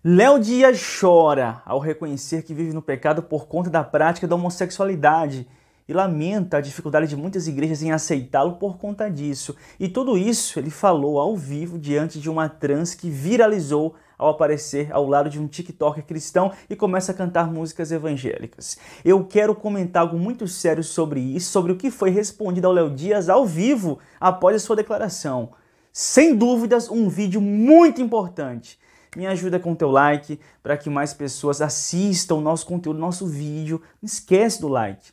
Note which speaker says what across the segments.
Speaker 1: Léo Dias chora ao reconhecer que vive no pecado por conta da prática da homossexualidade e lamenta a dificuldade de muitas igrejas em aceitá-lo por conta disso. E tudo isso ele falou ao vivo diante de uma trans que viralizou ao aparecer ao lado de um TikToker cristão e começa a cantar músicas evangélicas. Eu quero comentar algo muito sério sobre isso, sobre o que foi respondido ao Léo Dias ao vivo após a sua declaração. Sem dúvidas, um vídeo muito importante. Me ajuda com o teu like para que mais pessoas assistam o nosso conteúdo, nosso vídeo. Não esquece do like.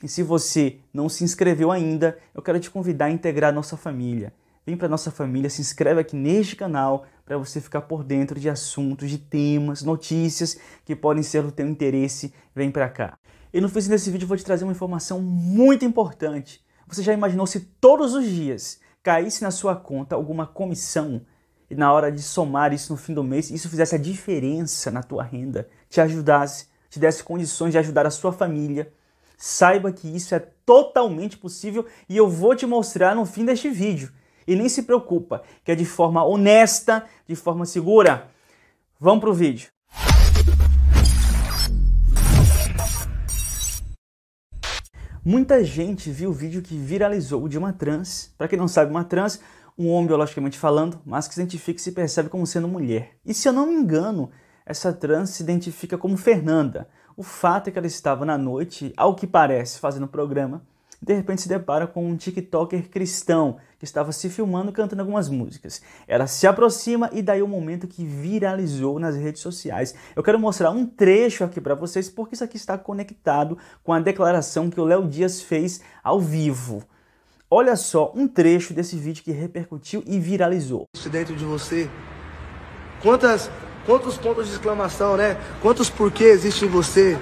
Speaker 1: E se você não se inscreveu ainda, eu quero te convidar a integrar a nossa família. Vem para a nossa família, se inscreve aqui neste canal para você ficar por dentro de assuntos, de temas, notícias que podem ser do teu interesse. Vem para cá. E no fim desse vídeo eu vou te trazer uma informação muito importante. Você já imaginou se todos os dias caísse na sua conta alguma comissão e na hora de somar isso no fim do mês, isso fizesse a diferença na tua renda, te ajudasse, te desse condições de ajudar a sua família? Saiba que isso é totalmente possível e eu vou te mostrar no fim deste vídeo. E nem se preocupa, que é de forma honesta, de forma segura. Vamos pro vídeo. Muita gente viu o vídeo que viralizou de uma trans. Para quem não sabe, uma trans, um homem biologicamente falando, mas que se identifica e se percebe como sendo mulher. E se eu não me engano, essa trans se identifica como Fernanda. O fato é que ela estava na noite, ao que parece, fazendo o programa, e de repente se depara com um TikToker cristão que estava se filmando cantando algumas músicas. Ela se aproxima e daí o momento que viralizou nas redes sociais. Eu quero mostrar um trecho aqui para vocês porque isso aqui está conectado com a declaração que o Léo Dias fez ao vivo. Olha só um trecho desse vídeo que repercutiu e viralizou.
Speaker 2: Dentro de você, quantos pontos de exclamação, né? Quantos porquê existem em você,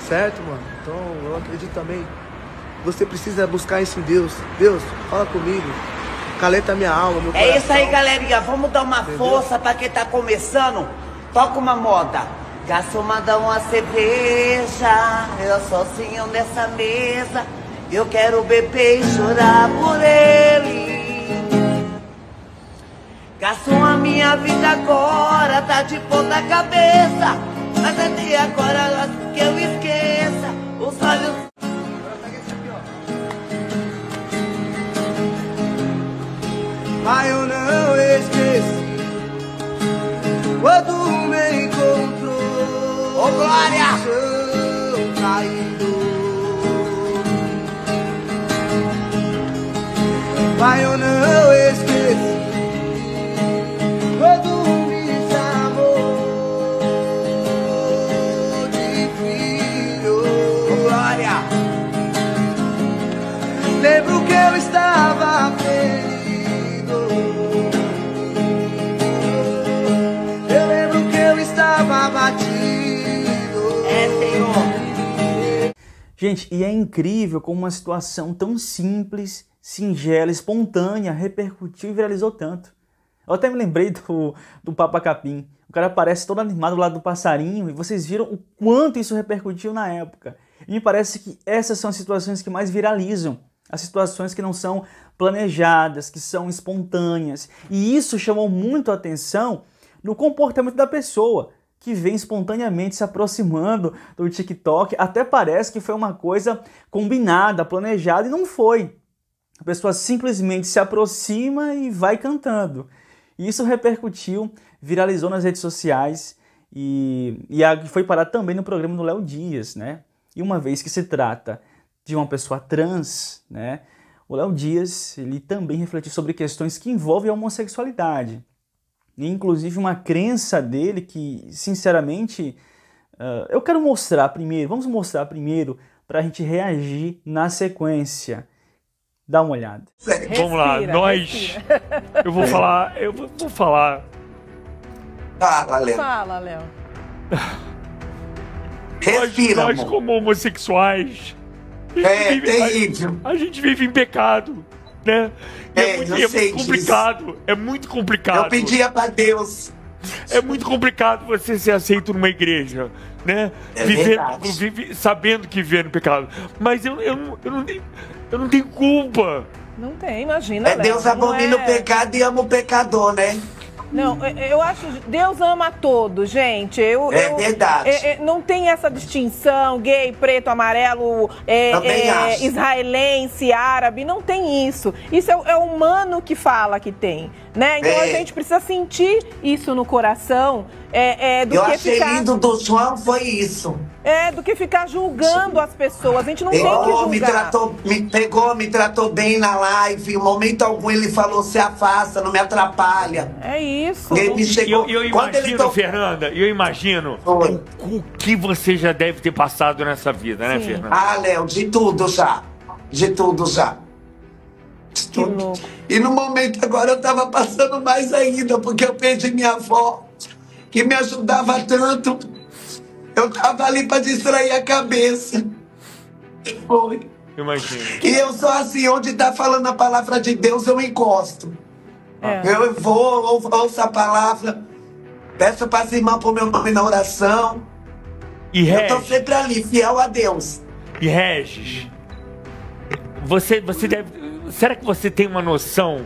Speaker 2: certo, mano? Então eu acredito também. Você precisa buscar isso em Deus. Deus, fala comigo. Calenta minha alma, meu coração.
Speaker 3: É isso aí, galerinha. Vamos dar uma força pra quem tá começando. Toca uma moda. Garçom, manda uma cerveja. Eu sozinho nessa mesa. Eu quero beber e chorar por ele. Garçom, a minha vida agora tá de ponta cabeça. Mas até agora que eu esqueça os olhos.
Speaker 2: Mas eu não esqueci quando me encontrou.
Speaker 3: Ô, Glória!
Speaker 2: Caído. Mas eu não esqueci quando me chamou de filho.
Speaker 3: Ô, Glória!
Speaker 2: Lembro que eu estava feliz.
Speaker 1: Gente, e é incrível como uma situação tão simples, singela, espontânea, repercutiu e viralizou tanto. Eu até me lembrei do Papa Capim. O cara aparece todo animado do lado do passarinho e vocês viram o quanto isso repercutiu na época. E me parece que essas são as situações que mais viralizam. As situações que não são planejadas, que são espontâneas. E isso chamou muito a atenção no comportamento da pessoa, que vem espontaneamente se aproximando do TikTok. Até parece que foi uma coisa combinada, planejada, e não foi. A pessoa simplesmente se aproxima e vai cantando. E isso repercutiu, viralizou nas redes sociais e foi parar também no programa do Léo Dias, né? E uma vez que se trata de uma pessoa trans, né? O Léo Dias, ele também refletiu sobre questões que envolvem a homossexualidade. E, inclusive, uma crença dele que, sinceramente, eu quero mostrar primeiro. Vamos mostrar primeiro para a gente reagir na sequência. Dá uma olhada.
Speaker 4: Respira, vamos lá, respira. Eu vou falar.
Speaker 3: Fala, Léo.
Speaker 4: Fala, Léo.
Speaker 3: Respira,
Speaker 4: nós como homossexuais, a gente vive em pecado. Né? É muito complicado. É muito complicado.
Speaker 3: Eu pedia pra Deus.
Speaker 4: É muito complicado você ser aceito numa igreja, né? Sabendo que vive no pecado. Mas eu não tenho culpa.
Speaker 5: Não tem, imagina.
Speaker 3: Deus abomina o pecado e ama o pecador, né?
Speaker 5: Não, eu acho que Deus ama todos, gente.
Speaker 3: Verdade.
Speaker 5: Não tem essa distinção, gay, preto, amarelo, israelense, árabe, não tem isso. Isso é o humano que fala que tem, né? Então a gente precisa sentir isso no coração.
Speaker 3: Eu achei lindo do João foi isso.
Speaker 5: Do que ficar julgando as pessoas. A gente não tem que julgar.
Speaker 3: Me tratou bem na live. Em momento algum ele falou, se afasta, não me atrapalha.
Speaker 5: É isso.
Speaker 3: Ele me chegou...
Speaker 4: Eu imagino, Fernanda, o que você já deve ter passado nessa vida, né, Fernanda?
Speaker 3: Ah, Léo, de tudo já. De tudo já.
Speaker 5: Que louco.
Speaker 3: E no momento agora eu tava passando mais ainda, porque eu perdi minha avó, que me ajudava tanto. Eu tava ali pra distrair a cabeça. Foi.
Speaker 4: Imagina.
Speaker 3: E eu sou assim, onde tá falando a palavra de Deus, eu encosto. Eu vou, ouço a palavra, peço para as irmãs pôr meu nome na oração.
Speaker 4: E
Speaker 3: eu tô sempre ali, fiel a Deus.
Speaker 4: E Regis, você deve... Será que você tem uma noção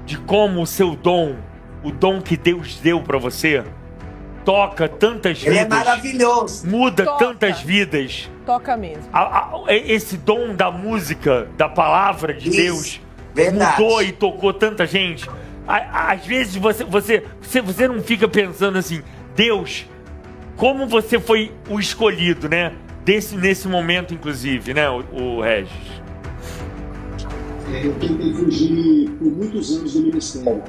Speaker 4: de como o seu dom, o dom que Deus deu para você, toca tantas vidas?
Speaker 3: Ele é maravilhoso.
Speaker 4: Muda tantas vidas.
Speaker 5: Toca mesmo.
Speaker 4: Esse dom da música, da palavra de Deus, mudou e tocou tanta gente. Às vezes você não fica pensando assim, Deus, como você foi o escolhido, né? Nesse momento, inclusive, né, o Regis?
Speaker 6: Eu tentei fugir por muitos anos do ministério.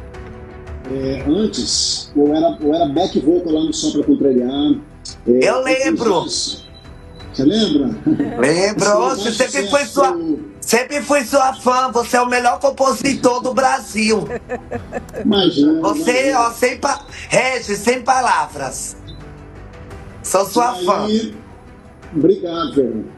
Speaker 6: Antes, eu era back vocal lá no Só Pra Contrariar.
Speaker 3: Eu lembro.
Speaker 6: Você lembra?
Speaker 3: Lembro. Sempre fui sua fã. Você é o melhor compositor do Brasil.
Speaker 6: Imagina.
Speaker 3: Você, Regis, sem palavras. Sou sua fã.
Speaker 6: Obrigado, velho.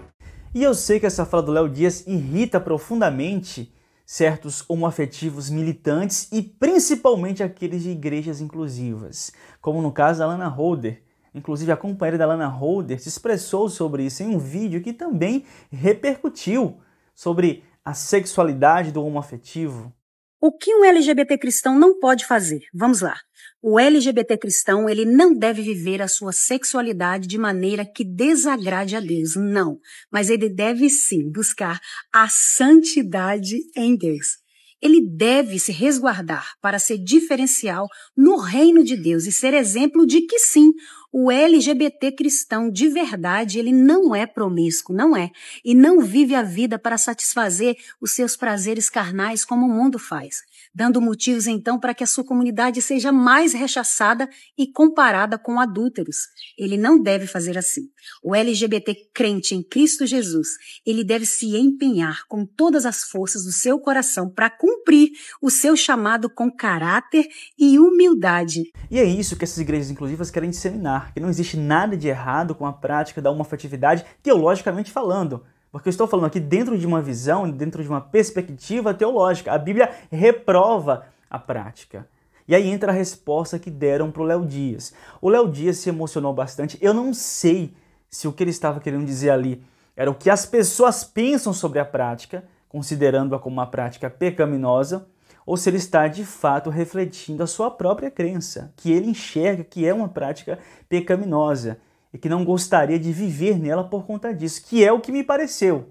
Speaker 1: E eu sei que essa fala do Léo Dias irrita profundamente certos homoafetivos militantes e principalmente aqueles de igrejas inclusivas, como no caso da Lana Holder. Inclusive a companheira da Lana Holder se expressou sobre isso em um vídeo que também repercutiu sobre a sexualidade do homoafetivo.
Speaker 7: O que um LGBT cristão não pode fazer? Vamos lá. O LGBT cristão, ele não deve viver a sua sexualidade de maneira que desagrade a Deus, não. Mas ele deve sim buscar a santidade em Deus. Ele deve se resguardar para ser diferencial no reino de Deus e ser exemplo de que sim, o LGBT cristão de verdade, ele não é promíscuo, não é. E não vive a vida para satisfazer os seus prazeres carnais como o mundo faz, dando motivos então para que a sua comunidade seja mais rechaçada e comparada com adúlteros. Ele não deve fazer assim. O LGBT crente em Cristo Jesus, ele deve se empenhar com todas as forças do seu coração para cumprir o seu chamado com caráter e humildade.
Speaker 1: E é isso que essas igrejas inclusivas querem disseminar, que não existe nada de errado com a prática da homoafetividade, teologicamente falando. Porque eu estou falando aqui dentro de uma visão, dentro de uma perspectiva teológica. A Bíblia reprova a prática. E aí entra a resposta que deram para o Léo Dias. O Léo Dias se emocionou bastante. Eu não sei se o que ele estava querendo dizer ali era o que as pessoas pensam sobre a prática, considerando-a como uma prática pecaminosa, ou se ele está de fato refletindo a sua própria crença, que ele enxerga que é uma prática pecaminosa e que não gostaria de viver nela por conta disso, que é o que me pareceu.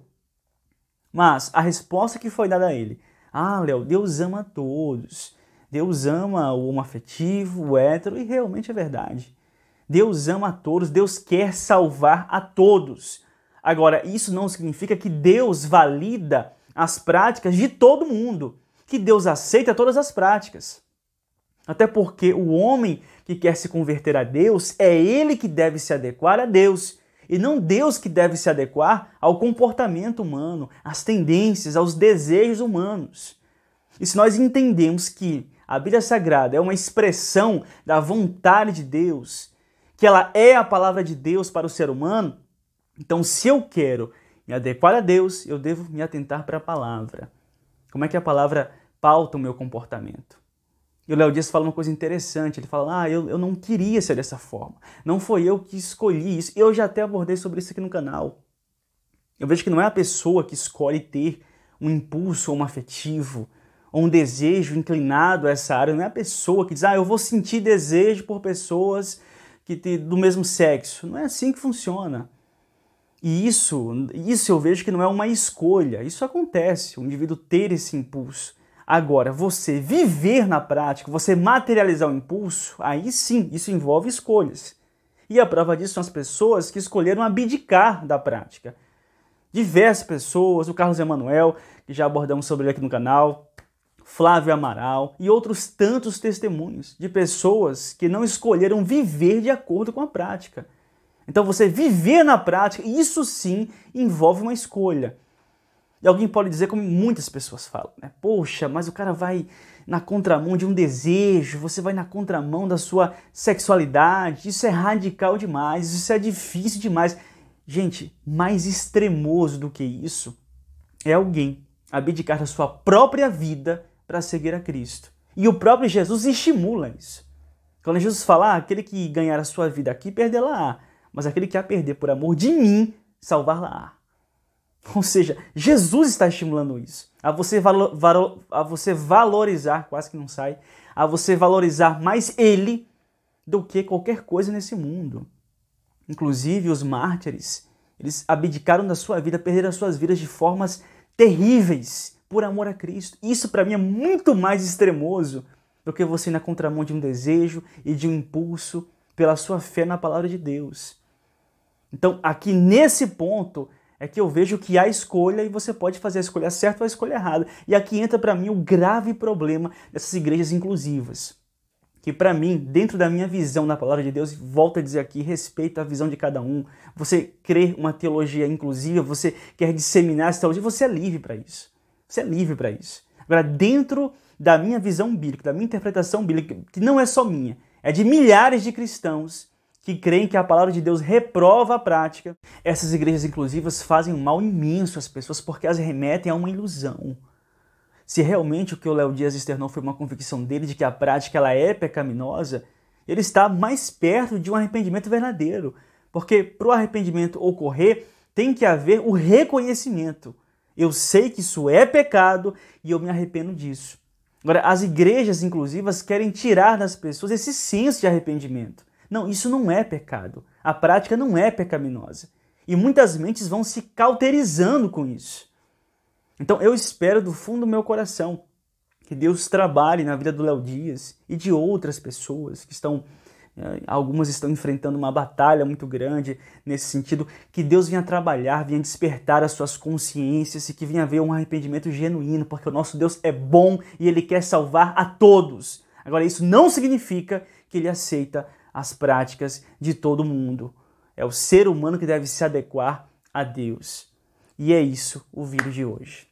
Speaker 1: Mas a resposta que foi dada a ele: Léo, Deus ama todos. Deus ama o homoafetivo, o hétero, e realmente é verdade. Deus ama a todos, Deus quer salvar a todos. Agora, isso não significa que Deus valida as práticas de todo mundo, que Deus aceita todas as práticas. Até porque o homem que quer se converter a Deus, é ele que deve se adequar a Deus, e não Deus que deve se adequar ao comportamento humano, às tendências, aos desejos humanos. E se nós entendemos que a Bíblia Sagrada é uma expressão da vontade de Deus, que ela é a palavra de Deus para o ser humano, então se eu quero me adequar a Deus, eu devo me atentar para a palavra. Como é que a palavra pauta o meu comportamento? E o Léo Dias fala uma coisa interessante, ele fala, eu não queria ser dessa forma, não foi eu que escolhi isso, eu já até abordei sobre isso aqui no canal. Eu vejo que não é a pessoa que escolhe ter um impulso homoafetivo, ou um desejo inclinado a essa área, não é a pessoa que diz, eu vou sentir desejo por pessoas do mesmo sexo. Não é assim que funciona. E isso eu vejo que não é uma escolha, isso acontece, o indivíduo ter esse impulso. Agora, você viver na prática, você materializar o impulso, aí sim, isso envolve escolhas. E a prova disso são as pessoas que escolheram abdicar da prática. Diversas pessoas, o Carlos Emanuel, que já abordamos sobre ele aqui no canal, Flávio Amaral e outros tantos testemunhos de pessoas que não escolheram viver de acordo com a prática. Então você viver na prática, isso sim envolve uma escolha. E alguém pode dizer, como muitas pessoas falam, né? Poxa, mas o cara vai na contramão de um desejo, você vai na contramão da sua sexualidade, isso é radical demais, isso é difícil demais. Gente, mais extremoso do que isso é alguém abdicar da sua própria vida para seguir a Cristo. E o próprio Jesus estimula isso. Quando Jesus fala, aquele que ganhar a sua vida aqui, perdê-la-á, mas aquele que a perder por amor de mim, salvar-la-á. Ou seja, Jesus está estimulando isso. A você valorizar, quase que não sai, a você valorizar mais Ele do que qualquer coisa nesse mundo. Inclusive os mártires, eles abdicaram da sua vida, perderam as suas vidas de formas terríveis por amor a Cristo. Isso para mim é muito mais extremoso do que você ir na contramão de um desejo e de um impulso pela sua fé na palavra de Deus. Então aqui nesse ponto é que eu vejo que há escolha e você pode fazer a escolha certa ou a escolha errada. E aqui entra para mim o grave problema dessas igrejas inclusivas. Que para mim, dentro da minha visão na palavra de Deus, volto a dizer aqui, respeito a visão de cada um. Você crê uma teologia inclusiva, você quer disseminar essa teologia, você é livre para isso. Você é livre para isso. Agora, dentro da minha visão bíblica, da minha interpretação bíblica, que não é só minha, é de milhares de cristãos que creem que a palavra de Deus reprova a prática, essas igrejas inclusivas fazem um mal imenso às pessoas porque as remetem a uma ilusão. Se realmente o que o Léo Dias externou foi uma convicção dele de que a prática ela é pecaminosa, ele está mais perto de um arrependimento verdadeiro. Porque para o arrependimento ocorrer, tem que haver o reconhecimento. Eu sei que isso é pecado e eu me arrependo disso. Agora, as igrejas inclusivas querem tirar das pessoas esse senso de arrependimento. Não, isso não é pecado. A prática não é pecaminosa. E muitas mentes vão se cauterizando com isso. Então eu espero do fundo do meu coração que Deus trabalhe na vida do Léo Dias e de outras pessoas que algumas estão enfrentando uma batalha muito grande nesse sentido, que Deus venha trabalhar, venha despertar as suas consciências e que venha haver um arrependimento genuíno, porque o nosso Deus é bom e Ele quer salvar a todos. Agora isso não significa que Ele aceita as práticas de todo mundo. É o ser humano que deve se adequar a Deus. E é isso o vídeo de hoje.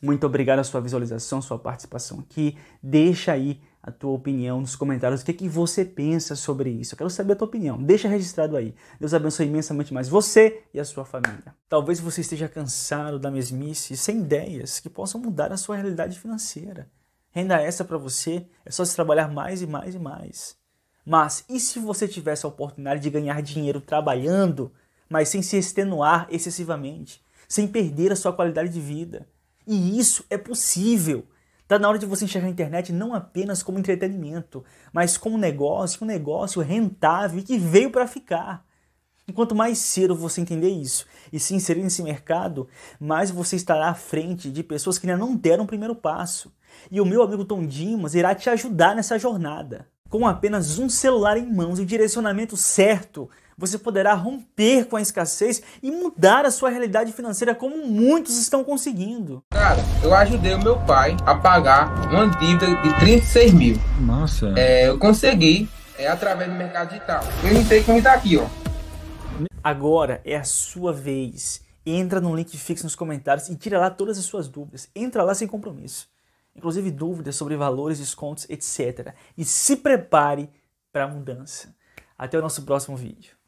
Speaker 1: Muito obrigado a sua visualização, sua participação aqui. Deixa aí a tua opinião nos comentários. O que você pensa sobre isso? Eu quero saber a tua opinião. Deixa registrado aí. Deus abençoe imensamente mais você e a sua família. Talvez você esteja cansado da mesmice, sem ideias que possam mudar a sua realidade financeira. Renda essa para você, é só se trabalhar mais e mais e mais. Mas e se você tivesse a oportunidade de ganhar dinheiro trabalhando, mas sem se extenuar excessivamente, sem perder a sua qualidade de vida? E isso é possível. Está na hora de você enxergar a internet não apenas como entretenimento, mas como um negócio rentável e que veio para ficar. E quanto mais cedo você entender isso e se inserir nesse mercado, mais você estará à frente de pessoas que ainda não deram o primeiro passo. E o meu amigo Tom Dimas irá te ajudar nessa jornada. Com apenas um celular em mãos e o direcionamento certo, você poderá romper com a escassez e mudar a sua realidade financeira como muitos estão conseguindo.
Speaker 8: Cara, eu ajudei o meu pai a pagar uma dívida de 36 mil.
Speaker 9: Nossa.
Speaker 8: Eu consegui, através do mercado digital. Eu não sei como está aqui, ó.
Speaker 1: Agora é a sua vez. Entra no link fixo nos comentários e tira lá todas as suas dúvidas. Entra lá sem compromisso. Inclusive dúvidas sobre valores, descontos, etc. E se prepare para a mudança. Até o nosso próximo vídeo.